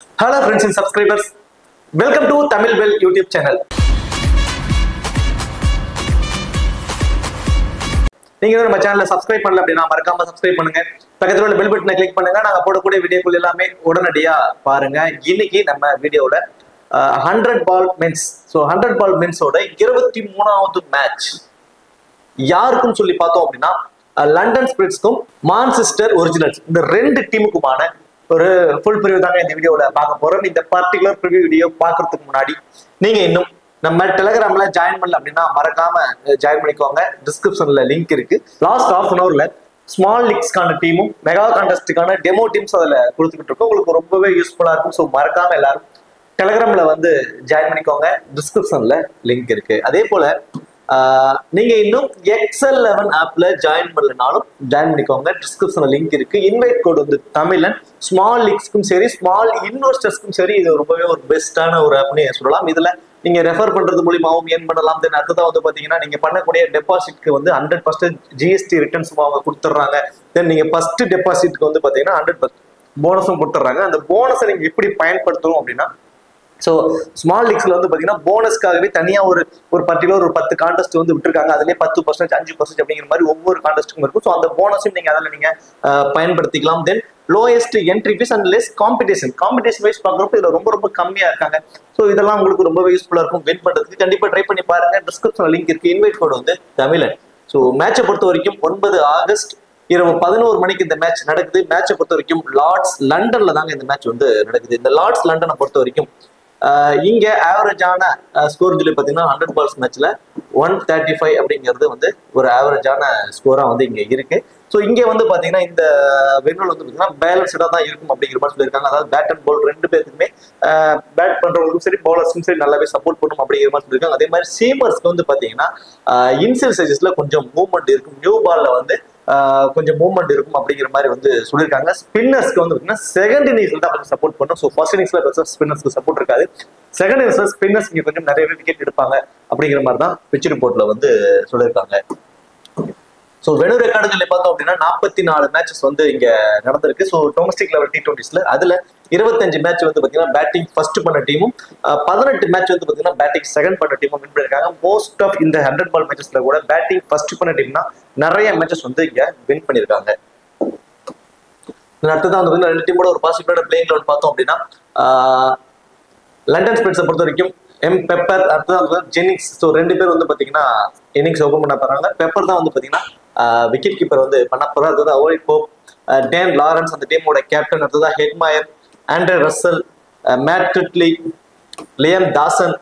Hello friends and subscribers, welcome to Tamil Well YouTube channel. நீங்க நம்ம சேனலை subscribe பண்ணல அப்படின்னா மறக்காம சப்ஸ்கிரைப் பண்ணுங்க. பக்கத்துல உள்ள பெல் பட்டனை கிளிக் பண்ணுங்க. நாங்க போடக்கூடிய வீடியோக்கள் எல்லாமே உடனடியா பாருங்க. இன்னைக்கு நம்ம வீடியோல 100 பால் மென்ஸ், ஸோ 100 பால் மென்ஸோட 23வது மேட்ச் யாருக்கும் சொல்லி பார்த்தோம் அப்படின்னா லண்டன் ஸ்பிரிட்ஸ்க்கும் மான்செஸ்டர் ஒரிஜினல்ஸ் இந்த ரெண்டு டீமுக்குமான ஒரு ஃபுல் ப்ரிவியூ தாங்க இந்த வீடியோல பார்க்க போறோம். இந்த பர்டிகுலர் ப்ரிவியூ வீடியோ பார்க்கறதுக்கு முன்னாடி நீங்க இன்னும் நம்ம டெலிகிராம்ல ஜாயின் பண்ணல அப்படின்னா மறக்காம ஜாயின் பண்ணிக்கோங்க. டிஸ்கிரிப்ஷன்ல லிங்க் இருக்கு. லாஸ்ட் ஹாஃப் அன் ஹவர்ல ஸ்மால் லீக்ஸ்க்கான டீமும் மெகா கான்டெஸ்டுக்கான டெமோ டீம்ஸ் அதுல கொடுத்துக்கிட்டு இருக்கோம். உங்களுக்கு ரொம்பவே யூஸ்ஃபுல்லா இருக்கும். ஸோ மறக்காம எல்லாரும் டெலிகிராம்ல வந்து ஜாயின் பண்ணிக்கோங்க. டிஸ்கிரிப்ஷன்ல லிங்க் இருக்கு. அதே போல நீங்க இன்னும் XL11 ஆப்ல ஜாயின் பண்ணலனாலும் ஜாயின் பண்ணிக்கோங்க. டிஸ்கிரிப்ஷன்ல லிங்க் இருக்கு. இன்வைட் கோட் வந்து தமிழன். ஸ்மால் லீக்ஸ்க்கும் சரி ஸ்மால் இன்வெஸ்டர்ஸ்க்கும் சரி இது ரொம்பவே ஒரு பெஸ்டான ஒரு ஆப்னு சொல்லலாம். இதுல நீங்க ரெஃபர் பண்றது மூலியமாவும் ஏன் பண்ணலாம். தென் அடுத்ததான் வந்து பாத்தீங்கன்னா நீங்க பண்ணக்கூடிய டெபாசிட்க்கு வந்து 100% GST ரிட்டர்ன்ஸ் அவங்க கொடுத்துட்றாங்க. தென் நீங்க ஃபர்ஸ்ட் டெபாசிட்க்கு வந்து பாத்தீங்கன்னா 100% போனஸும் கொடுத்துட்றாங்க. அந்த போனஸை நீங்க எப்படி பயன்படுத்தணும் அப்படின்னா, ஸோ ஸ்மால் லீக்ஸ்ல வந்து பாத்தீங்கன்னா போனஸ்க்காகவே தனியா ஒரு பர்டிகுலர் ஒரு 10 கான்டெஸ்ட் வந்து விட்டுருக்காங்க. அதுலேயே 10%, 5% அப்படிங்கிற மாதிரி ஒவ்வொரு கான்டெஸ்ட்டுக்கும் இருக்கும். ஸோ அந்த போனஸும் நீங்க அதில் நீங்க பயன்படுத்திக்கலாம். Then lowest entry fees and less competition wise பார்க்குறப்ப இதுல ரொம்ப ரொம்ப கம்மியா இருக்காங்க. ஸோ இதெல்லாம் உங்களுக்கு ரொம்பவே யூஸ்ஃபுல்லா இருக்கும். வின் பண்றதுக்கு கண்டிப்பா ட்ரை பண்ணி பாருங்க. டிஸ்கிரிப்ஷன்ல லிங்க் இருக்கு. இன்வைட் கோட் வந்து தமிழன். ஸோ மேட்சை பொறுத்த வரைக்கும் 9 ஆகஸ்ட் இரவு 11 மணிக்கு இந்த மேட்ச் நடக்குது. மேட்சை பொறுத்த வரைக்கும் லார்ட்ஸ் லண்டன்ல தாங்க இந்த மேட்ச் வந்து நடக்குது. இந்த லார்ட்ஸ் லண்டனை பொறுத்த வரைக்கும் இங்க ஆவரேஜான ஸ்கோர் சொல்லி பாத்தீங்கன்னா 100 பால்ஸ் மேட்ச்ல 135 அப்படிங்கிறது வந்து ஒரு ஆவரேஜான ஸ்கோரா வந்து இங்க இருக்கு. ஸோ இங்க வந்து பாத்தீங்கன்னா இந்த வென்யூல் வந்து பாத்தீங்கன்னா பேலன்ஸ்டா தான் இருக்கும் அப்படிங்கிற மாதிரி சொல்லியிருக்காங்க. அதாவது பேட் அண்ட் பால் ரெண்டு பேருக்குமே பேட் பண்றவங்களுக்கும் சரி பவுலர்ஸ்க்கும் சரி நல்லாவே சப்போர்ட் பண்ணும் அப்படிங்கிற மாதிரி சொல்லியிருக்காங்க. அதே மாதிரி சீமர்ஸ்க்கு வந்து பாத்தீங்கன்னா இன்சியல் ஸ்டேஜஸ்ல கொஞ்சம் மூவ்மெண்ட் இருக்கும். நியூ பால்ல வந்து கொஞ்சம் மூவ்மெண்ட் இருக்கும் அப்படிங்கிற மாதிரி வந்து சொல்லியிருக்காங்க. ஸ்பின்னர்ஸ்க்கு வந்து பார்த்தீங்கன்னா செகண்ட் இன்னிங்ஸ்ல தான் கொஞ்சம் சப்போர்ட் பண்ணும். ஸோ ஃபர்ஸ்ட் இன்னிங்ஸ்ல ஸ்பின்னர்ஸ்க்கு சப்போர்ட் இருக்காது. செகண்ட் இன்னிங்ஸ்ல ஸ்பின்னர்ஸ் இங்கே கொஞ்சம் நிறையவே விக்கெட் எடுப்பாங்க அப்படிங்கிற மாதிரி தான் பிச் ரிப்போர்ட்ல வந்து சொல்லியிருக்காங்க. ஸோ வெனு ரெக்கார்டுகளை பார்த்தோம் அப்படின்னா 44 மேட்சஸ் வந்து இங்க நடந்திருக்கு. ஸோ டொமஸ்டிக் லெவல் T20ஸ்ல அதுல 25 மேட்ச் வந்து பாத்தீங்கன்னா பேட்டிங் ஃபர்ஸ்ட் பண்ண டீமும் 18 மேட்ச் வந்து பாத்தீங்கன்னா பேட்டிங் செகண்ட் பண்ண டீமும் வின் பண்ணிருக்காங்க. மோஸ்ட் ஆஃப் இந்த 100 பால் மேட்சஸ்ல கூட பேட்டிங் ஃபர்ஸ்ட் பண்ண டீம்னா நிறைய மேட்சஸ் வந்து இங்க வின் பண்ணிருக்காங்க. அடுத்ததான் வந்து ரெண்டு டீமோட ஒரு பாசிபிளான பிளேயிங் லெவல் பார்த்தோம் அப்படின்னா லண்டன் ஸ்பிரிட்ஸை பொறுத்த வரைக்கும் பெப்பர், அடுத்ததான் ஜெனிங்ஸ். ஸோ ரெண்டு பேர் வந்து பாத்தீங்கன்னா இன்னிங்ஸ் ஓபன் பண்ண போறாங்க. பெப்பர் தான் வந்து பாத்தீங்கன்னா விக்கெட் கீப்பர் வந்து பண்ண போறாரு. அடுத்தது ஓவரி போப், டேன் லாரன்ஸ் அந்த டீமோட கேப்டன். அடுத்ததான் Hetmyer, Andre Russell, Matt Critchley, Liam Dawson,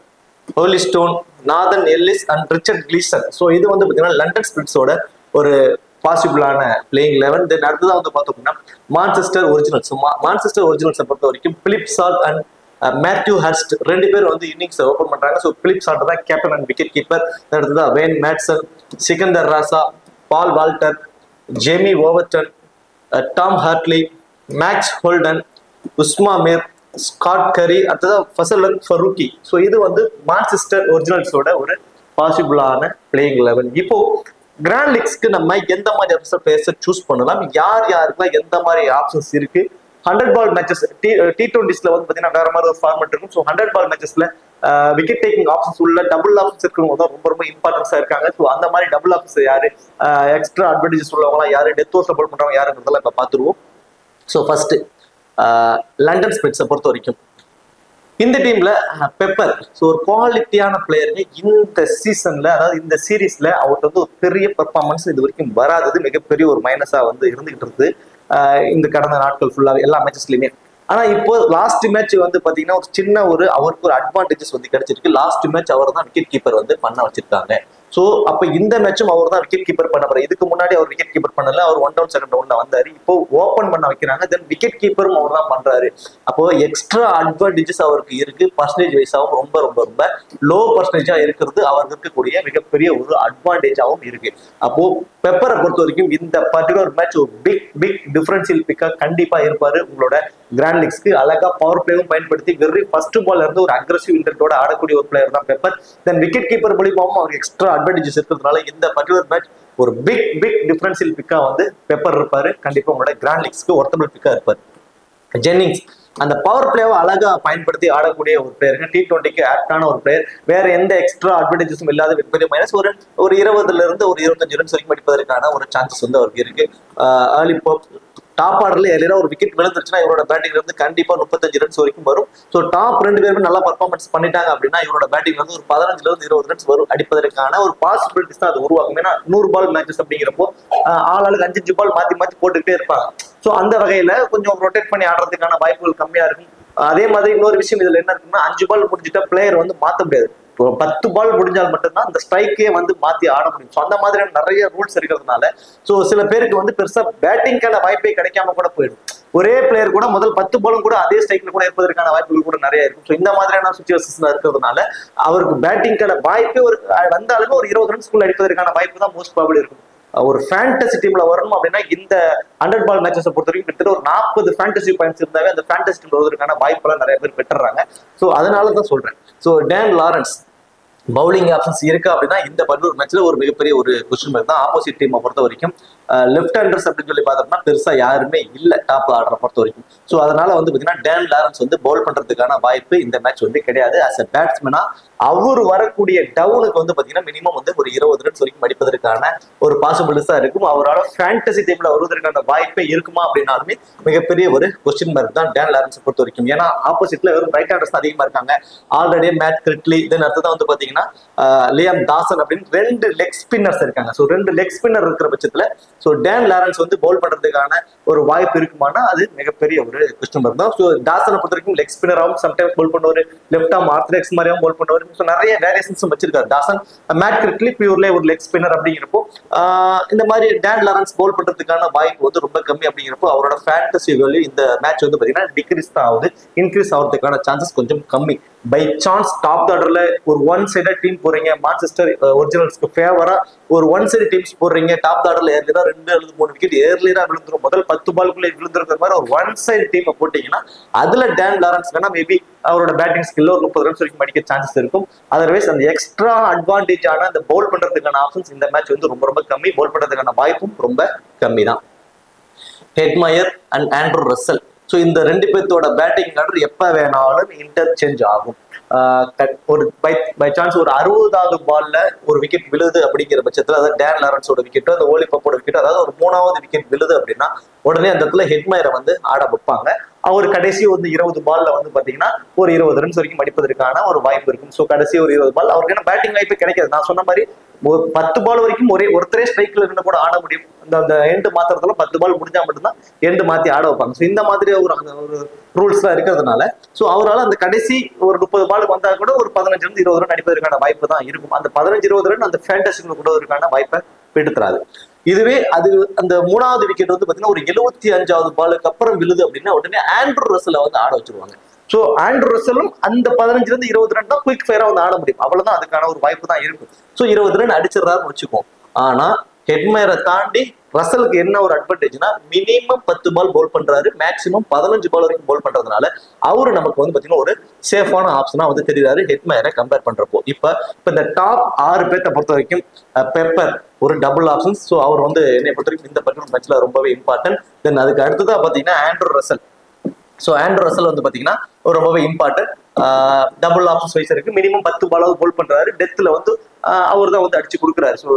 Olly Stone, Nathan Ellis and Richard Gleeson. So இது வந்து பாத்தீங்கன்னா லண்டன் ஸ்பிரிட்ஸோட ஒரு பாசிபிளான பிளேயிங் 11. தென் அடுத்ததான் வந்து பார்த்தோம் அப்படின்னா மான்செஸ்டர் ஒரிஜினல்ஸ். மான்செஸ்டர் ஒரிஜினல்ஸை பொறுத்த வரைக்கும் Phil Salt and Matthew Hurst ரெண்டு பேர் வந்து இன்னிங்ஸ் ஓபன் பண்றாங்க. ஸோ பிலிப் சால்ட் தான் கேப்டன் அண்ட் விக்கெட் கீப்பர். அடுத்ததான் Wayne Madsen, Sikandar Raza, Paul Walter, Jamie Overton, Tom Hartley, Max Holden, Usama Mir, Scott Currie, அடுத்ததான் ஃபசல் ஃபரூக்கி. ஸோ இது வந்து மான்செஸ்டர் ஒரிஜினல்ஸோட ஒரு பாசிபிளான பிளேயிங் 11. இப்போ கிராண்ட் லீக்ஸ்க்கு நம்ம எந்த மாதிரி பிளேயர்ஸை சூஸ் பண்ணலாம், யார் யாருக்குலாம் எந்த மாதிரி ஆப்ஷன்ஸ் இருக்கு. 100 பால் மேட்சஸ் T20ஸ்ல வந்து பாத்தீங்கன்னா வேற மாதிரி ஒரு ஃபார்மேட் இருக்கும். ஸோ 100 பால் மேட்சஸ்ல விக்கெட் டேக்கிங் ஆப்ஷன்ஸ் உள்ள டபுள் ஆப்ஷன்ஸ் இருக்கிறவங்க தான் ரொம்ப ரொம்ப இம்பார்ட்டன்ஸா இருக்காங்க. ஸோ அந்த மாதிரி டபுள் ஆப்ஷன்ஸ் யாரு, எக்ஸ்ட்ரா அட்வான்டேஜஸ் உள்ளவங்களாம் யாரு, டெத் ஓவர் சப்போர்ட் பண்றவங்க யாருன்றதெல்லாம் இப்ப பாத்துருவோம். ஸோ ஃபர்ஸ்ட் லண்டன் ஸ்பிரிட்ஸை பொறுத்த வரைக்கும் இந்த டீம்ல பெப்பர். ஸோ ஒரு குவாலிட்டியான பிளேயருங்க. இந்த சீசன்ல அதாவது இந்த சீரீஸ்ல அவர்கிட்ட வந்து ஒரு பெரிய பெர்ஃபார்மன்ஸ் இது வரைக்கும் வராதது மிகப்பெரிய ஒரு மைனஸா வந்து இருந்துகிட்டு இருக்குது இந்த கடந்த நாட்கள் ஃபுல்லாக எல்லா மேட்சஸ்லயுமே. ஆனா இப்போ லாஸ்ட் மேட்ச் வந்து பாத்தீங்கன்னா ஒரு சின்ன அவருக்கு ஒரு அட்வான்டேஜஸ் வந்து கிடைச்சிருக்கு. லாஸ்ட் மேட்ச் அவர் தான் விக்கெட் கீப்பர் வந்து பண்ண வச்சிருக்காங்க. ஸோ அப்ப இந்த மேட்சும் அவர் தான் விக்கெட் கீப்பர் பண்ண போறாரு. இதுக்கு முன்னாடி அவர் விக்கெட் கீப்பர் பண்ணல, அவர் 1 டவுன் 2 டவுன்ல வந்தாரு. இப்போ ஓபன் பண்ண வைக்கிறாங்க. தென் விக்கெட் கீப்பரும் அவர் தான் பண்றாரு. அப்போ எக்ஸ்ட்ரா அட்வான்டேஜஸ் அவருக்கு இருக்கு. பர்சன்டேஜ் வைஸாவும் ரொம்ப ரொம்ப ரொம்ப லோ பர்சன்டேஜா இருக்கிறது அவருக்கு இருக்கக்கூடிய மிகப்பெரிய ஒரு அட்வான்டேஜாவும் இருக்கு. அப்போ பெப்பரை பொறுத்த வரைக்கும் இந்த பர்டிகுலர் மேட்ச் ஒரு பிக் டிஃபரன்ஷியல் பிக்கா கண்டிப்பா இருப்பாரு. உங்களோட கிராண்ட் லீக்ஸ்க்கு அழகா பவர் பிளேவும் பயன்படுத்தி வெரி ஃபர்ஸ்ட் பால்ல இருந்து ஒரு அக்ரெசிவ் இன்டென்ட்டோட ஆடக்கூடிய ஒரு பிளேயர் தான் பெப்பர். தென் விக்கெட் கீப்பர் மூலியமாவும் அவருக்கு எக்ஸ்ட்ரா அட்வான்டேஜஸ் இருக்கிறதுனால இந்த பர்டிகுலர் மேட்ச் ஒரு பிக் டிஃபரன்ஷியல் பிக்கா வந்து பெப்பர் இருப்பாரு. கண்டிப்பா உங்களோட கிராண்ட் லீக்ஸ்க்கு ஒர்த்தபிள் பிக்கா இருப்பாரு. ஜென்னிங்ஸ் அந்த பவர் பிளேவை அழகா பயன்படுத்தி ஆடக்கூடிய ஒரு பிளேயருங்க. T20க்கு ஆப்டான ஒரு பிளேயர். வேற எந்த எக்ஸ்ட்ரா அட்வான்டேஜஸும் இல்லாத பெரிய மைனஸ் ஒரு 20ல இருந்து ஒரு 25 ரன்ஸ் வரைக்கும் அடிப்பதற்கான ஒரு சான்சஸ் வந்து அவருக்கு இருக்கு. ஏர்லி டாப் ஆர்டர்ல எதிராக ஒரு விக்கெட் விழுந்துருச்சுன்னா இவரோட பேட்டிங்ல இருந்து கண்டிப்பா 35 ரன்ஸ் வரைக்கும் வரும். ஸோ டாப் 2 பேருமே நல்லா பர்ஃபார்மன்ஸ் பண்ணிட்டாங்க அப்படின்னா இவரோட பேட்டிங்ல வந்து ஒரு 15ல இருந்து 20 ரன்ஸ் வரும் அடிப்பதற்கான ஒரு பாசிபிலிட்டிஸ் தான் அது உருவாகும். ஏன்னா 100 பால் மேட்சஸ் அப்படிங்கிறப்போ ஆளுக்கு 5 பால் மாத்தி மாத்தி போட்டுக்கிட்டே இருப்பாங்க. ஸோ அந்த வகையில கொஞ்சம் ரொட்டேட் பண்ணி ஆடுறதுக்கான வாய்ப்புகள் கம்மியா இருக்கும். அதே மாதிரி இன்னொரு விஷயம் இதுல என்ன இருக்குன்னா 5 பால் முடிஞ்சுட்டா பிளேயர் வந்து மாத்த முடியாது. 10 பால் முடிஞ்சால் மட்டும்தான் அந்த ஸ்ட்ரைக்கே வந்து மாத்தி ஆட முடியும். ஸோ அந்த மாதிரியான நிறைய ரூல்ஸ் இருக்கிறதுனால ஸோ சில பேருக்கு வந்து பெருசா பேட்டிங்கான வாய்ப்பே கிடைக்காம கூட போயிடும். ஒரே பிளேயர் கூட முதல் 10 பாலும் கூட அதே ஸ்ட்ரைக்ல கூட இருப்பதற்கான வாய்ப்புகள் கூட நிறைய இருக்கும். ஸோ இந்த மாதிரியான சுச்சுவேஷன்ஸ்ல இருக்கிறதுனால அவருக்கு பேட்டிங்கான வாய்ப்பே ஒரு வந்தாலுமே ஒரு 20 ரன்ஸ்குள்ள அடிப்பதற்கான வாய்ப்பு தான் மோஸ்ட் ப்ராபபிள் இருக்கும். ஒரு ஃபேண்டசி டீம்ல வரணும் அப்படின்னா இந்த 100 பால் மேட்சஸ் பொறுத்த வரைக்கும் கிட்டத்தட்ட ஒரு 40 ஃபேண்டசி பாயிண்ட்ஸ் இருந்தாவே அந்த ஃபேண்டசி டீம்ல வருவதற்கான வாய்ப்பெல்லாம் நிறைய பேர் பெற்றுறாங்க. ஸோ அதனால தான் சொல்றேன். So Dan Lawrence bowling options இருக்கு அப்படின்னா இந்த பன்னூர் மேட்ச்ல ஒரு மிகப்பெரிய ஒரு கொஸ்டின் மார்க் தான். ஆப்போசிட் டீமை பொறுத்த வரைக்கும் லெஃப்ட் ஹேண்டர்ஸ் அப்படின்னு சொல்லி பார்த்தோம்னா பெருசா யாருமே இல்லை டாப் ஆர்டரை பொறுத்த வரைக்கும். ஸோ அதனால வந்து பார்த்தீங்கன்னா டேன் லாரன்ஸ் வந்து பவுல் பண்றதுக்கான வாய்ப்பு இந்த மேட்ச் வந்து கிடையாது. ஆஸ் அ பேட்ஸ்மேனா அவர் வரக்கூடிய டவுனுக்கு வந்து பார்த்தீங்கன்னா மினிமம் வந்து ஒரு 20 ரன்ஸ் வரைக்கும் அடிப்பதற்கான ஒரு பாசிபிலிட்டிஸ் தான் இருக்கும். அவரால் ஃபேண்டசி டீம்ல வருவதற்கான வாய்ப்பே இருக்குமா அப்படின்னாலுமே மிகப்பெரிய ஒரு கொஸ்டின் மார்க் தான் டேன் லாரன்ஸை பொறுத்த வரைக்கும். ஏன்னா ஆப்போசிட்ல வெறும் ரைட் ஹேண்டர்ஸ் அதிகமா இருக்காங்க. ஆல்ரெடி மேட் கிரிட்லி தென் அடுத்ததான் வந்து பார்த்தீங்கன்னா லியாம் தாசன் அப்படின்னு 2 லெக் ஸ்பின்னர்ஸ் இருக்காங்க. ஸோ 2 லெக் ஸ்பின்னர் இருக்கிற பட்சத்துல ஸோ டேன் லாரன்ஸ் வந்து பவுல் பண்றதுக்கான ஒரு வாய்ப்பு இருக்குமானா அது மிகப்பெரிய ஒரு கொஸ்டின் மார்க் தான். ஸோ தாசனை பொறுத்த வரைக்கும் லெக் ஸ்பின்னராகவும் சம்டைம்ஸ் பவுல் பண்ணுவார், லெஃப்ட் ஆர்ம் ஆர்த்தடாக்ஸ் மாதிரியாகவும் பவுல் பண்ணுவார். ஸோ நிறைய வேரியேஷன்ஸும் வச்சிருக்காரு தாசன். மேட் கிரிட்லி பியூர்லே ஒரு லெக் ஸ்பின்னர் அப்படிங்கிறப்போ இந்த மாதிரி டேன் லாரன்ஸ் பவுல் பண்றதுக்கான வாய்ப்பு வந்து ரொம்ப கம்மி அப்படிங்கிறப்போ அவரோட ஃபேண்டசி வேல்யூ இந்த மேட்ச் வந்து பார்த்தீங்கன்னா டிக்ரீஸ் தான் ஆகுது. இன்க்ரீஸ் ஆகிறதுக்கான சான்சஸ் கொஞ்சம் கம்மி. பை சான்ஸ் டாப் ஆர்டர்ல ஒரு ஒன் சைடா டீம் போறீங்க, மான்செஸ்டர் ஒரிஜினல்ஸ்க்கு ஃபேவரா ஒரு ஒன் சைடு டீம்ஸ் போடுறீங்க, டாப் ஆர்டர்ல ஏர்லியரா 2 அல்லது 3 விக்கெட் ஏர்லியரா விழுந்துரும், முதல் 10 பாலுக்குள்ள விழுந்துருக்கிற மாதிரி ஒரு ஒன் சைடு டீமை போட்டீங்கன்னா அதுல டேன் லாரன்ஸ் வேணா மேபி அவரோட பேட்டிங் ஸ்கில்ல ஒரு 30 ரன்ஸ் வரைக்கும் அடிக்க சான்சஸ் இருக்கும். அதர்வைஸ் அந்த எக்ஸ்ட்ரா அட்வான்டேஜ் ஆன அந்த பவுல் பண்றதுக்கான ஆப்ஷன்ஸ் இந்த மேட்ச் வந்து ரொம்ப ரொம்ப கம்மி. பவுல் பண்றதுக்கான வாய்ப்பும் ரொம்ப கம்மி தான். Hetmyer and Andrew Russell. So இந்த 2 பேர்த்தோட பேட்டிங் ஆர்டர் எப்ப வேணாலும் இன்டர்சேஞ்ச் ஆகும். ஒரு பை சான்ஸ் ஒரு 60வது பால்ல ஒரு விக்கெட் விழுது அப்படிங்கிற பட்சத்துல அதாவது டேன் லாரன்ஸோட விக்கெட்டோ அந்த ஓலி பப்போட விக்கெட்டோ அதாவது ஒரு 3வது விக்கெட் விழுது அப்படின்னா உடனே அந்த இடத்துல ஹெட்மயரை வந்து ஆட வைப்பாங்க. அவர் கடைசி வந்து 20 பால்ல வந்து பாத்தீங்கன்னா ஒரு 20 ரன்ஸ் வரைக்கும் அடிப்பதற்கான ஒரு வாய்ப்பு இருக்கும். ஸோ கடைசி ஒரு 20 பால் அவருக்கு என்ன பேட்டிங் வாய்ப்பு கிடைக்காது. நான் சொன்ன மாதிரி 10 பால் வரைக்கும் ஒருத்தரே ஸ்ட்ரைக்ல இருந்து கூட ஆட முடியும். அந்த எண்டு மாத்திரத்துல 10 பால் முடிஞ்சா மட்டும்தான் எண்டு மாத்தி ஆட வைப்பாங்க. ஸோ இந்த மாதிரி ஒரு ரூல்ஸ் எல்லாம் இருக்கிறதுனால ஸோ அவரால் அந்த கடைசி ஒரு 30 பாலுக்கு வந்தா கூட ஒரு 15 இருந்து 20 ரன் அடிப்பதற்கான வாய்ப்பு தான் இருக்கும். அந்த 15-20 ரன் அந்த ஃபேண்டசிக்குள்ள கூட வாய்ப்பை பெற்றுத்தராது. இதுவே அது அந்த 3வது விக்கெட் வந்து பாத்தீங்கன்னா ஒரு 75வது பாலுக்கு அப்புறம் விழுது அப்படின்னா உடனே ஆண்ட்ரூ ரசலை வந்து ஆட வச்சிருவாங்க. ஸோ ஆண்ட்ரூ ரசலும் அந்த 15 இருந்து 20 ரன் தான் குயிக் ஃபயரா வந்து ஆட முடியும். அவ்வளவுதான் அதுக்கான ஒரு வாய்ப்பு தான் இருக்கும். ஸோ 20 ரன் அடிச்சிடறாருன்னு வச்சுக்கோம். ஆனா ஹெட்மயரை தாண்டி ரசலுக்கு என்ன ஒரு அட்வான்டேஜ்னா மினிமம் 10 பால் பவுல் பண்றாரு, மேக்சிமம் 15 பால் வரைக்கும் பவுல் பண்றதுனால அவரு நமக்கு வந்து பாத்தீங்கன்னா ஒரு சேஃபான ஆப்ஷனா வந்து தெரியுறாரு ஹெட்மயரை கம்பேர் பண்றப்போ. இப்ப இந்த டாப் 6 பேர்த்த பொறுத்த வரைக்கும் பெப்பர் ஒரு டபுள் ஆப்ஷன்ஸ். ஸோ அவர் வந்து என்னை பொறுத்த வரைக்கும் இந்த பர்டிகுலர் மேட்ச்ல ரொம்பவே இம்பார்ட்டன்ட். தென் அதுக்கு அடுத்ததான் பாத்தீங்கன்னா Andrew Russell. So Andrew Russell வந்து பாத்தீங்கன்னா ரொம்பவே இம்பார்ட்டன்ட். டபுள் ஆப்ஷன்ஸ் வைஸ் இருக்கு. மினிமம் 10 பாலாவது பவுல் பண்றாரு. டெத்ல வந்து அவர் தான் வந்து அடிச்சு கொடுக்குறாரு. ஸோ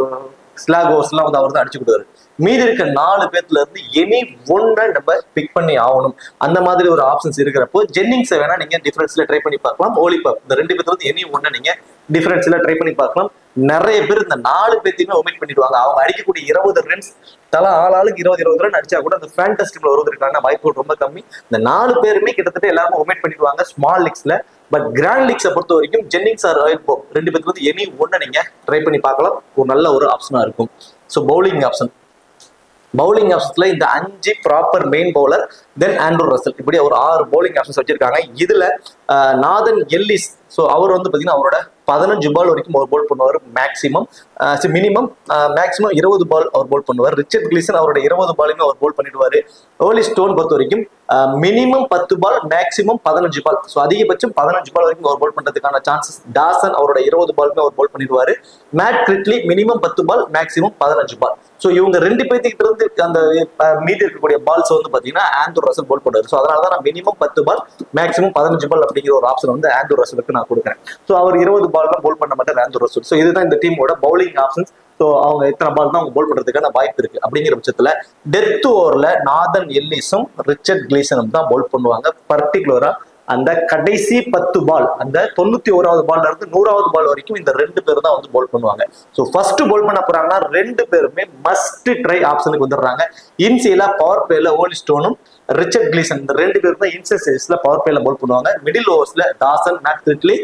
ஸ்லாக் ஓவர்ஸ் எல்லாம் வந்து அவர் தான் அடிச்சு கொடுக்குறாரு. மீதி இருக்க 4 பேர்த்துல இருந்து எனி ஒன்றை நம்ம பிக் பண்ணி ஆகணும். அந்த மாதிரி ஒரு ஆப்ஷன்ஸ் இருக்கிறப்போ ஜென்னிங்ஸை வேணா நீங்க டிஃபரன்ஸ்ல ட்ரை பண்ணி பார்க்கலாம். ஓலிபப் இந்த 2 பேர்த்துல இருந்து எனி ஒன்றை நீங்க டிஃபரன்ஸ்ல ட்ரை பண்ணி பார்க்கலாம். நிறைய பேர் இந்த 4 பேர்த்தையுமே ஒமிட் பண்ணிடுவாங்க. அவங்க அடிக்கக்கூடிய 20 ரன்ஸ் தலா ஆளாளுக்கு 20 ரன் அடிச்சா கூட அந்த ஃபேண்டசி டீம்ல வருவதற்கான வாய்ப்புகள் ரொம்ப கம்மி. இந்த 4 பேருமே கிட்டத்தட்ட எல்லாரும் ஒமிட் பண்ணிடுவாங்க ஸ்மால் லீக்ஸ்ல. பட் கிராண்ட் லீக்ஸை பொறுத்த வரைக்கும் ஜென்னிங்ஸ் ஆர் ராயல் போப் 2 பேர்த்துல இருந்து எனி ஒன்றை நீங்க ட்ரை பண்ணி பார்க்கலாம். ஒரு நல்ல ஒரு ஆப்ஷனா இருக்கும். ஸோ பவுலிங் ஆப்ஷன்ஸ்ல இந்த 5 ப்ராப்பர் மெயின் பவுலர் தென் ஆண்ட்ரூ ரசல் இப்படி ஒரு 6 பவுலிங் ஆப்ஷன்ஸ் வச்சிருக்காங்க. இதுல நாதன் எல்லிஸ் ஸோ அவர் வந்து பாத்தீங்கன்னா அவரோட 15 பால் வரைக்கும் அவர் பவுல் பண்ணுவார் மேக்சிமம். மினிமம் மேக்சிமம் 20 பால் அவர் பவுல் பண்ணுவார். ரிச்சர்ட் கிளீசன் அவரோட 20 பாலுமே அவர் பவுல் பண்ணிடுவாரு. ஓலி ஸ்டோன் பொறுத்த வரைக்கும் மினிமம் 10 பால் மேக்சிமம் 15 பால். ஸோ அதிகபட்சம் 15 பால் வரைக்கும் அவர் பவுல் பண்றதுக்கான சான்சஸ். டாசன் அவரோட 20 பாலுமே அவர் பவுல் பண்ணிடுவாரு. மேட் கிரிட்லி மினிமம் 10 பால் மேக்சிமம் 15 பால். ஸோ இவங்க ரெண்டு பேர்த்துக்கிட்ட இருந்து அந்த மீதி இருக்கக்கூடிய பால்ஸ் வந்து பாத்தீங்கன்னா ஆண்ட்ரூ ரசல் போல் பண்ணுவாரு. ஸோ அதனாலதான் நான் மினிமம் 10 பால் மேக்ஸிமம் 15 பால் அப்படிங்கிற ஒரு ஆப்ஷன் வந்து ஆண்ட்ரூ ரசலுக்கு நான் கொடுக்குறேன். ஸோ அவர் 20 பால் தான் போல் பண்ண மாட்டார் ஆண்ட்ரூ ரசல். ஸோ இதுதான் இந்த டீமோட பவுலிங் ஆப்ஷன்ஸ். ஸோ அவங்க எத்தனை பால் தான் அவங்க போல் பண்றதுக்கான வாய்ப்பு இருக்கு. அப்படிங்கிற பட்சத்துல டெத் ஓவர்ல நாதன் எல்லிஸும் ரிச்சர்ட் கிளீசனும் தான் போல் பண்ணுவாங்க. பர்டிகுலரா அந்த கடைசி 10 பால், அந்த 91வது பால்ல இருந்து 100வது பால் வரைக்கும் இந்த ரெண்டு பேர் தான் வந்து போல் பண்ணுவாங்க. ஸோ ஃபர்ஸ்ட் போல் பண்ண போறாங்கன்னா ரெண்டு பேருமே மஸ்ட் ட்ரை ஆப்ஷனுக்கு வந்துடுறாங்க. இன்சியலா பவர் பிளேல ஓலி ஸ்டோனும் ரிச்சர்ட் கிளீசன் இந்த ரெண்டு பேரும் தான் இன்சைட் சைஸ்ல பவர் பிளேல போல் பண்ணுவாங்க. மிடில் ஓவர்ஸ்ல டாசன், மேட் கிரிட்லி,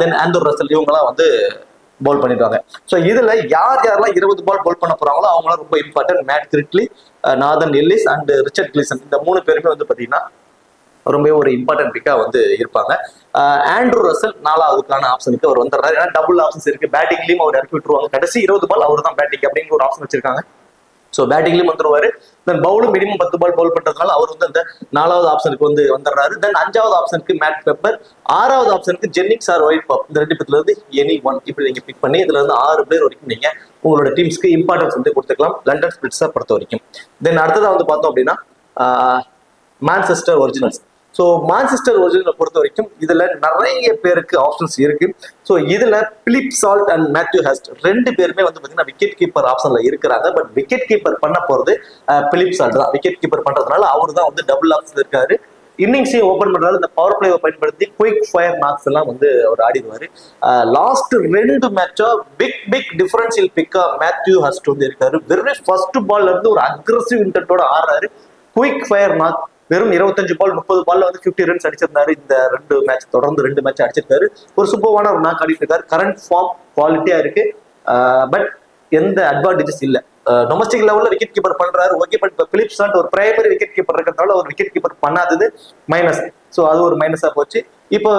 தென் ஆண்ட்ரூ ரசல் இவங்கெல்லாம் வந்து போல் பண்ணிடுவாங்க. ஸோ இதுல யாரெல்லாம் 20 பால் போல் பண்ண போறாங்களோ அவங்களாம் ரொம்ப important. Matt Critchley, Nathan Ellis and Richard Gleeson இந்த 3 பேருமே வந்து பாத்தீங்கன்னா ரொம்ப ஒரு இம்பார்ட்டன்ட் பிக்கா வந்து இருப்பாங்க. ஆண்ட்ரூ ரசல் 4வதுக்கான ஆப்ஷனுக்கு அவர் வந்துடுறாரு. ஏன்னா டபுள் ஆப்ஷன்ஸ் இருக்கு. பேட்டிங்லயும் அவர் இறக்கி விட்டுருவாங்க. கடைசி 20 பால் அவர் தான் பேட்டிங் அப்படிங்கிற ஒரு ஆப்ஷன் வச்சிருக்காங்க. ஸோ பேட்டிங்லயும் வந்துருவாரு. தென் பவுலும் மினிமம் 10 பால் பவுல் பண்றதுனால அவர் வந்து அந்த 4வது ஆப்ஷனுக்கு வந்து வந்துடுறாரு. தென் 5வது ஆப்ஷனுக்கு மேட் பெப்பர், 6வது ஆப்ஷனுக்கு ஜென்னிங்ஸ் ஆர் ஒயிட் பாப். இந்த ரெண்டு பேர்ல இருந்து எனி ஒன் இப்படி நீங்க பிக் பண்ணி இதுல இருந்து 6 பேர் வரைக்கும் நீங்க உங்களோட டீம்ஸ்க்கு இம்பார்ட்டன்ஸ் வந்து கொடுத்துக்கலாம் லண்டன் ஸ்பிரிட்ஸை பொறுத்த வரைக்கும். தென் அடுத்ததா வந்து பார்த்தோம் அப்படின்னா மான்செஸ்டர் ஒரிஜினல்ஸ். ஸோ மான்செஸ்டர் ஒரிஜினலை பொறுத்த வரைக்கும் இதுல நிறைய பேருக்கு ஆப்ஷன்ஸ் இருக்கு. ஸோ இதுல Philip Salt and Matthew Hurst ரெண்டு பேருமே வந்து பாத்தீங்கன்னா விக்கெட் கீப்பர் ஆப்ஷன்ல இருக்கிறாங்க. பட் விக்கெட் கீப்பர் பண்ண போறது பிலிப் சால்ட் தான். விக்கெட் கீப்பர் பண்றதுனால அவர் தான் வந்து டபுள் ஆப்ஷன் இருக்காரு. இன்னிங்ஸையும் ஓபன் பண்றாரு. இந்த பவர் பிளேவை பயன்படுத்தி குயிக் ஃபயர் நாக்ஸ் எல்லாம் வந்து அவர் ஆடிடுவாரு. லாஸ்ட் 2 மேட்சா பிக் டிஃபரன்ஷியல் பிக்கா மேத்யூ ஹெஸ்ட் வந்து இருக்காரு. வெறும் ஃபர்ஸ்ட் பால்ல இருந்து ஒரு அக்ரெசிவ் இன்டென்ட்டோட ஆடுறாரு. குயிக் ஃபயர் நாக் வெறும் 25 பால் 30 பால்ல வந்து 50 ரன்ஸ் அடிச்சிருந்தாரு. இந்த 2 மேட்ச் தொடர்ந்து 2 மேட்ச் அடிச்சிருக்காரு. ஒரு சூப்பர்வான ஒரு நாக் ஆடிட்டு இருக்காரு. கரண்ட் ஃபார்ம் குவாலிட்டியா இருக்கு. பட் எந்த அட்வான்டேஜஸ் இல்ல. டொமஸ்டிக் லெவல்ல விக்கெட் கீப்பர் பண்றாரு. ஓகே, பட் பிலிப் சால்ட் ஒரு பிரைமரி விக்கெட் கீப்பர் இருக்கிறதால ஒரு விக்கெட் கீப்பர் பண்ணாதது மைனஸ். ஸோ அது ஒரு மைனஸா போச்சு. இப்போ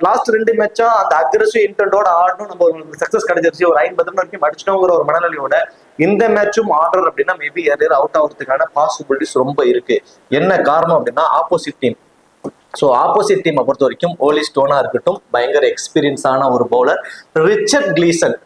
லாஸ்ட் 2 மேட்சா அந்த அக்ரெசிவ் இன்டென்ட்டோட ஆடணும், நம்ம சக்சஸ் கிடைச்சிருச்சு, ஒரு 50 ரன் வரைக்கும் அடிச்சிட்டோங்கிற ஒரு மனநிலையோட இந்த மேட்சும் ஆர்டர் அப்படின்னா மேபி யாரையும் அவுட் ஆகிறதுக்கான பாசிபிலிட்டிஸ் ரொம்ப இருக்கு. என்ன காரணம் அப்படின்னா ஆப்போசிட் டீம். ஸோ ஆப்போசிட் டீமை பொறுத்த வரைக்கும் ஓலி ஸ்டோனா இருக்கட்டும் பயங்கர எக்ஸ்பீரியன்ஸான ஒரு பவுலர். ரிச்சர்ட் கிளீசன்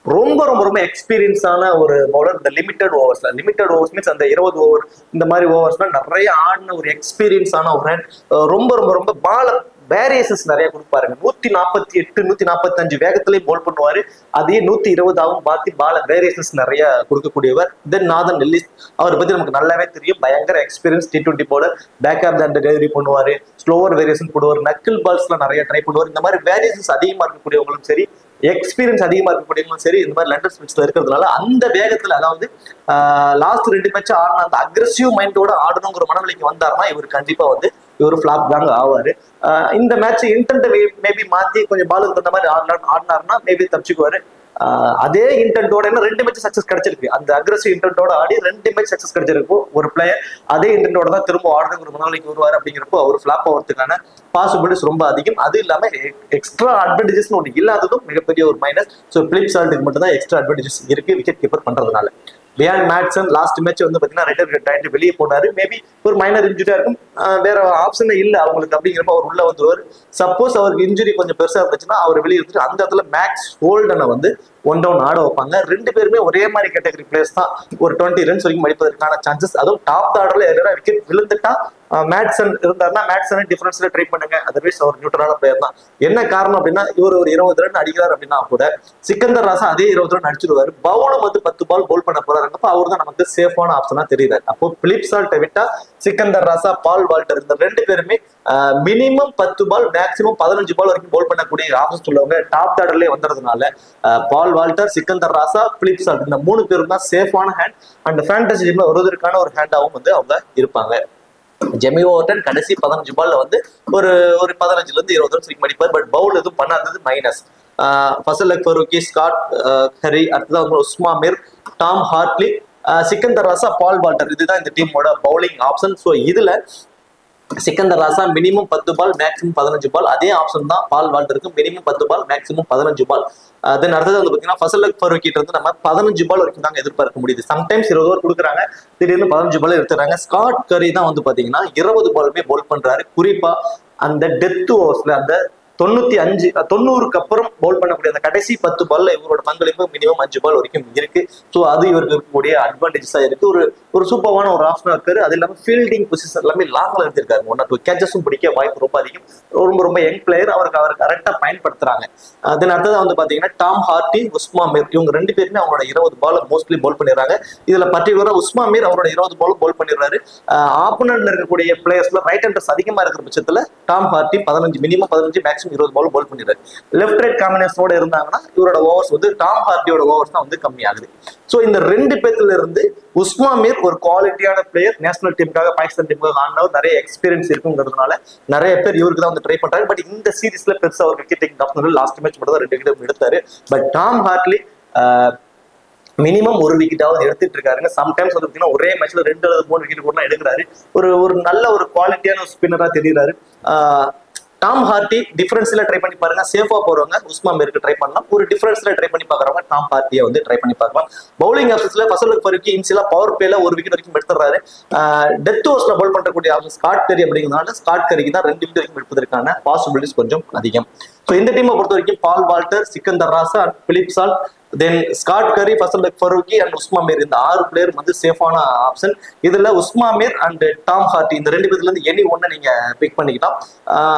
ரொம்ப ரொம்ப ரொம்ப எக்ஸ்பீரியன்ஸான ஒரு பவுலர். இந்த லிமிடெட் ஓவர்ஸ் மீன்ஸ் அந்த 20 ஓவர் இந்த மாதிரி ஓவர்ஸ்ல நிறைய ஆடின ஒரு எக்ஸ்பீரியன்ஸான ஒரு ஹேண்ட். ரொம்ப ரொம்ப ரொம்ப பால வேரியேஷன்ஸ் நிறைய கொடுப்பாருங்க. 148 145 வேகத்திலேயே போல் பண்ணுவாரு. அதையே 120 மாத்தி பால வேரியேஷன்ஸ் நிறைய கொடுக்கக்கூடியவர். தென் நாதன் எல்லிஸ் அவரை பத்தி நமக்கு நல்லாவே தெரியும். பயங்கர experience T20 bowler. Back of the delivery பண்ணுவாரு. ஸ்லோவர் வேரியேஷன் போடுவார். நக்கிள் பால்ஸ்ல நிறைய ட்ரை பண்ணுவார். இந்த மாதிரி வேரியேஷன்ஸ் அதிகமா இருக்கக்கூடியவங்களும் சரி, எக்ஸ்பீரியன்ஸ் அதிகமா இருக்கக்கூடியவங்களும் சரி, இந்த மாதிரி லண்டன் ஸ்பிரிட்ஸ்ல இருக்கிறதுனால அந்த வேகத்துல, அதாவது லாஸ்ட் 2 மேட்ச் ஆடின அந்த அக்ரெசிவ் மைண்டோட ஆடணுங்கிற மனநிலைக்கு வந்தாருன்னா இவர் கண்டிப்பா வந்து இவர் ஃபிளாப் தாங்க ஆவாரு. இந்த மேட்ச் இன்டென்ட் மேபி மாத்தி கொஞ்சம் பாலுக்கு தகுந்த மாதிரி ஆடினாருன்னா மேபி தப்பிச்சுக்குவாரு. அதே இன்டென்ட்டோட 2 மேட்ச் சக்சஸ் கிடைச்சிருக்கு. அந்த அக்ரெசிவ் இன்டென்ட்டோட ஆடி 2 மேட்ச் சக்சஸ் கிடைச்சிருக்கும். ஒரு பிளேயர் அதே இன்டென்ட்டோட தான் திரும்ப ஆடுங்கிற மனநிலைக்கு வருவார். அப்படிங்கிறப்போ அவர் ஃபிளாப் ஆகிறதுக்கான பாசிபிலிட்டிஸ் ரொம்ப அதிகம். அது இல்லாம எக்ஸ்ட்ரா அட்வான்டேஜஸ் ஒன்று இல்லாததும் மிகப்பெரிய ஒரு மைனஸ். ஸோ பிலிப் சால்ட்டுக்கு மட்டும் தான் எக்ஸ்ட்ரா அட்வான்டேஜஸ் இருக்கு விக்கெட் கீப்பர் பண்றதுனால. லியான் மேட்சன் லாஸ்ட் மேட்ச் வந்து பாத்தீங்கன்னா ரிட்டையர்மெண்ட் ஆயிட்டு வெளியே போனாரு. மேபி ஒரு மைனர் இன்ஜுரியா இருக்கும். வேற ஆப்ஷனே இல்லை அவங்களுக்கு. அப்படிங்கிறப்ப அவர் உள்ள வந்துருவார். சப்போஸ் அவருக்கு இன்ஜுரி கொஞ்சம் பெருசா இருந்துச்சுன்னா அவர் வெளியே இருந்துட்டு அந்த இடத்துல மேக்ஸ் ஹோல்டனை வந்து 1 டவுன் ஆட வைப்பாங்க. 2 பேருமே ஒரே மாதிரி கேட்டகரி பிளேயர்ஸ் தான். ஒரு 20 ரன்ஸ் வரைக்கும் அடிப்பதற்கான சான்சஸ். அதுவும் டாப் ஆர்டர்ல யாராவது விக்கெட் விழுந்துட்டா மேட்சன் இருந்தாருன்னா மேட்சனை டிஃபரன்ஸ்ல ட்ரை பண்ணுங்க. அதர்வைஸ் அவர் நியூட்ரலான பிளேயர் தான். என்ன காரணம் அப்படின்னா இவர் ஒரு 20 ரன் அடிக்கிறார் அப்படின்னா கூட சிக்கந்தர் ராசா அதே 20 ரன் அடிச்சிருவாரு. பவுலும் வந்து 10 பால் பவுல் பண்ண போறாருங்கப்ப அவர் தான் நமக்கு சேஃபான ஆப்ஷனா தெரியுறாரு. அப்போ பிலிப் சால்ட்டை விட்டா சிக்கந்தர் ராசா, பால் வால்டர் இந்த 2 பேருமே மினிமம் 10 பால் மேக்சிமம் 15 பால் வரைக்கும் பவுல் பண்ணக்கூடிய ஆப்ஷன்ஸ் உள்ளவங்க டாப் ஆர்டர்லயே வந்துறதுனால பால் Walter, Sikandar Raza, Phil salt இந்த 3 பேரும் தான் சேஃபான ஹேண்ட். அண்ட் ஃபேண்டசி டீம்ல வருவதற்கான ஒரு ஹேண்டாவும் வந்து அவங்க இருப்பாங்க. ஜெமி ஓவர்டன் கடைசி 15 பால்ல வந்து ஒரு 15ல இருந்து 20 ரன்ஸ் வரைக்கும் அடிப்பார். பட் பவுல் எதுவும் பண்ணாதது minus. Fazal Farooqi, Scott Currie, அடுத்ததான் Usama Mir, Tom Hartley, Sikandar Raza, Paul Walter இதுதான் இந்த டீமோட பவுலிங் ஆப்ஷன். ஸோ இதுல Sikandar Raza minimum 10 ball maximum 15 ball. அதே ஆப்ஷன் தான் பால் வால்டருக்கு. மினிமம் 10 பால் மேக்ஸிமம் 15 பால். தென் அடுத்தது வந்து பாத்தீங்கன்னா ஃபசல் ஃபரூக்கிட்ட இருந்து நம்ம 15 பால் வரைக்கும் தாங்க எதிர்பார்க்க முடியுது. சம்டைம்ஸ் 20 ஓவர் கொடுக்குறாங்க, திடீர்னு 15 பால் எடுத்துறாங்க. ஸ்காட் கரி தான் வந்து பாத்தீங்கன்னா 20 பாலுமே பவுல் பண்றாரு. குறிப்பா அந்த டெத் ஓவர்ஸ்ல அந்த 90க்கு அப்புறம் பவுல் பண்ணக்கூடிய அந்த கடைசி 10 பால்ல இவரோட பங்களிப்பு மினிமம் 5 பால் வரைக்கும் இருக்கு. ஸோ அது இவருக்கு இருக்கக்கூடிய அட்வான்டேஜஸா இருக்கு. ஒரு சூப்பரான ஒரு ஆப்ஷனா இருக்காரு. அது இல்லாமல் ஃபீல்டிங் பொசிஷன் எல்லாமே லாங்ல இருந்திருக்காரு. 1 or 2 கேச்சஸும் பிடிக்க வாய்ப்பு ரொம்ப அதிகம். ரொம்ப யங் பிளேயர். அவர் கரெக்டா பயன்படுத்துறாங்க. தென் அடுத்தது வந்து பாத்தீங்கன்னா டாம் ஹார்டி, உஸ்மா மீர் இவங்க 2 பேருமே அவரோட 20 பால் மோஸ்ட்லி பவுல் பண்ணிடுறாங்க. இதுல பர்டிகுலரா உஸ்மா மீர் அவரோட 20 பால் பவுல் பண்ணிடுறாரு. ஆப்போனன்ட்ல இருக்கக்கூடிய பிளேயர்ஸ்ல ரைட் ஹேண்டர்ஸ் அதிகமா இருக்கிற பட்சத்துல டாம் ஹார்டி 15 மினிமம் 15 மேக்ஸிமம் 20 பால் பவுல் பண்ணிடுறாரு. லெஃப்ட் ரைட் காம்பினேஷனோட இருந்தாங்கன்னா இவரோட ஓவர்ஸ் வந்து டாம் ஹார்டியோட ஓவர்ஸ் தான் வந்து கம்மியாகுது. ஸோ இந்த 2 பேர்ல இருந்து உஸ்மா மீர் ஒரு குவாலிட்டியான பிளேயர். நேஷனல் டீமுக்காக பாகிஸ்தான் டீமுக்காக ஆனவர், நிறைய எக்ஸ்பீரியன்ஸ் இருக்குங்கிறதுனால நிறைய பேர் இவருக்கு தான் வந்து ட்ரை பண்றாங்க. பட் இந்த சீரீஸ்ல பெருசா அவர் wicket taking option last match மட்டும் தான் 2 விக்கெட் எடுத்தாரு. பட் டாம் ஹார்ட்லி மினிமம் 1 விக்கெட்டாவது எடுத்துட்டு இருக்காருங்க. சம்டைம்ஸ் வந்து பாத்தீங்கன்னா ஒரே மேட்ச்ல 2 அல்லது 3 விக்கெட் கூட எடுக்கிறாரு. ஒரு நல்ல ஒரு குவாலிட்டியான ஸ்பின்னரா தெரியுறாரு. டாம் ஹார்டி டிஃபரன்ஸ்ல ட்ரை பண்ணி பாருங்க. சேஃபா போறவங்க உஸ்மா மீருக்கு ட்ரை பண்ணலாம். ஒரு டிஃபரன்ஸ்ல ட்ரை பண்ணி பாக்குறவங்க டாம் ஹார்டியை வந்து ட்ரை பண்ணி பார்க்கலாம். பவுலிங் ஆப்ஷன்ஸ்ல ஃபசல் ஃபரூக்கி இன்சியலா பவர் பிளேல 1 விக்கெட் வரைக்கும் எடுத்துறாரு. டெத் ஓவர்ஸ்ல பவுல் பண்றக்கூடிய ஆப்ஷன் ஸ்காட் கரி அப்படிங்கிறதுனால ஸ்காட் கரிக்கு தான் 2 விக்கெட் வரைக்கும் எடுப்பதற்கான பாசிபிலிட்டிஸ் கொஞ்சம் அதிகம். ஸோ இந்த டீமை பொறுத்த வரைக்கும் Paul Walter, Sikandar Raza, Phil Salt, then Scott Currie, Fazal Farooqi and Usama Mir இந்த 6 பிளேயர் வந்து சேஃபான ஆப்ஷன். இதுல Usama Mir and Tom Hartley இந்த 2 பேர்ல இருந்து எனி ஒன்னு நீங்க பிக் பண்ணிக்கலாம்.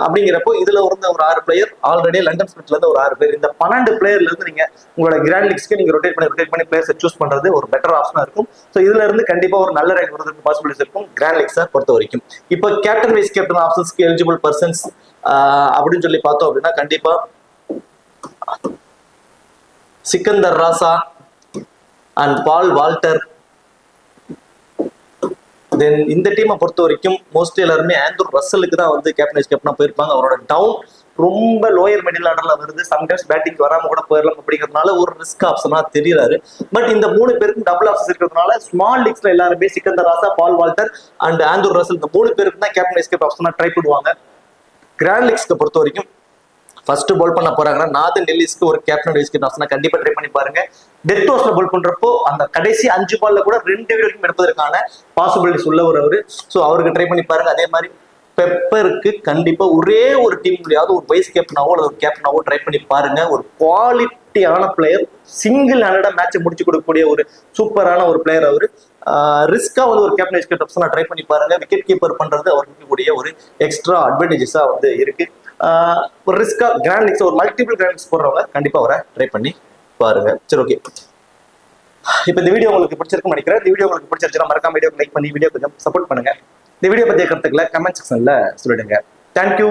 அப்படிங்கிறப்போ இதுல இருந்த ஒரு 6 பிளேயர், ஆல்ரெடி லண்டன் ஸ்பிரிட்ல இருந்து ஒரு 6 பேர், இந்த 12 பிளேயர்ல இருந்து நீங்க உங்களோட கிராண்ட் லீக்ஸ்க்கு நீங்க ரொட்டேட் பண்ணி பிளேயர்ஸை சூஸ் பண்றது ஒரு பெட்டர் ஆப்ஷனா இருக்கும். ஸோ இதுல இருந்து கண்டிப்பா ஒரு நல்ல ரேங்க் வரதுக்கு பாசிபிலிட்டிஸ் இருக்கும் கிராண்ட் லீக்ஸை பொறுத்த வரைக்கும். இப்போ கேப்டன் வைஸ் கேப்டன் ஆப்ஷன்ஸ்க்கு எலிஜிபிள் பர்சன்ஸ் அப்படின்னு சொல்லி பார்த்தோம் அப்படின்னா கண்டிப்பா Sikandar Raza and Paul Walter. Then இந்த டீமை பொறுத்த வரைக்கும் மோஸ்ட்லி எல்லாருமே ஆண்ட்ரூ ரசலுக்கு தான் வந்து கேப்டன் வைஸ் கேப்டனா போயிருப்பாங்க. அவரோட டவுன் ரொம்ப லோயர் மிடில் ஆர்டர்ல வருது. சம்டைம்ஸ் பேட்டிங் வராம கூட போயிடலாம் அப்படிங்கிறதுனால ஒரு ரிஸ்க் ஆப்ஷனா தெரியுறாரு. பட் இந்த 3 பேருக்கும் டபுள் ஆப்ஷன்ஸ் இருக்கிறதுனால ஸ்மால் லீக்ஸ்ல எல்லாருமே Sikandar Raza, Paul Walter and Andrew Russell இந்த 3 பேருக்கு தான் கேப்டன் வைஸ் கேப்டன் ஆப்ஷனா ட்ரை பண்ணுவாங்க. கிராண்ட் லீக்ஸ்க்கு பொறுத்த வரைக்கும் ஃபர்ஸ்ட் பவுல் பண்ண போறாங்கன்னா நாதன் எல்லிஸ்க்கு ஒரு கேப்டன் வைஸ் கேப்டன் ஆப்ஷனா கண்டிப்பா ட்ரை பண்ணி பாருங்க. டெத் ஓவர்ஸ்ல பவுல் பண்றப்போ அந்த கடைசி 5 பால்ல கூட 2 விக்கெட் வரைக்கும் எடுப்பதற்கான பாசிபிலிட்டிஸ் உள்ளவர். ஸோ அவருக்கு ட்ரை பண்ணி பாருங்க. அதே மாதிரி பெப்பருக்கு கண்டிப்பா ஒரே ஒரு டீம்லயாவது ஒரு வைஸ் கேப்டனாவோ அல்லது ஒரு கேப்டனாவோ ட்ரை பண்ணி பாருங்க. ஒரு குவாலிட்டியான பிளேயர், சிங்கிள் ஹேண்டடா மேட்சை முடிச்சு கொடுக்கக்கூடிய ஒரு சூப்பரான ஒரு பிளேயர் அவரு. ரிஸ்கா வந்து ஒரு கேப்டன் வைஸ் கேப்டன் ஆப்ஷனா ட்ரை பண்ணி பாருங்க. விக்கெட் கீப்பர் பண்றது அவருக்கு இருக்கக்கூடிய ஒரு எக்ஸ்ட்ரா அட்வான்டேஜஸா வந்து இருக்கு. ஒரு ரிஸ்கா கிராண்ட் லீக்ஸ் ஒரு மல்டிபிள் கிராண்ட் லீக்ஸ் போடுறவங்க கண்டிப்பா அவரை ட்ரை பண்ணி பாருங்க. சரி, ஓகே. இப்போ இந்த வீடியோ உங்களுக்கு பிடிச்சிருக்குன்னு நினைக்கிறேன். இந்த வீடியோ உங்களுக்கு பிடிச்சிருச்சுன்னா மறக்காம வீடியோ லைக் பண்ணி வீடியோ கொஞ்சம் சப்போர்ட் பண்ணுங்க. இந்த வீடியோ பத்திய கருத்துக்களை கமெண்ட் செக்ஷன்ல சொல்லிடுங்க. தேங்க்யூ.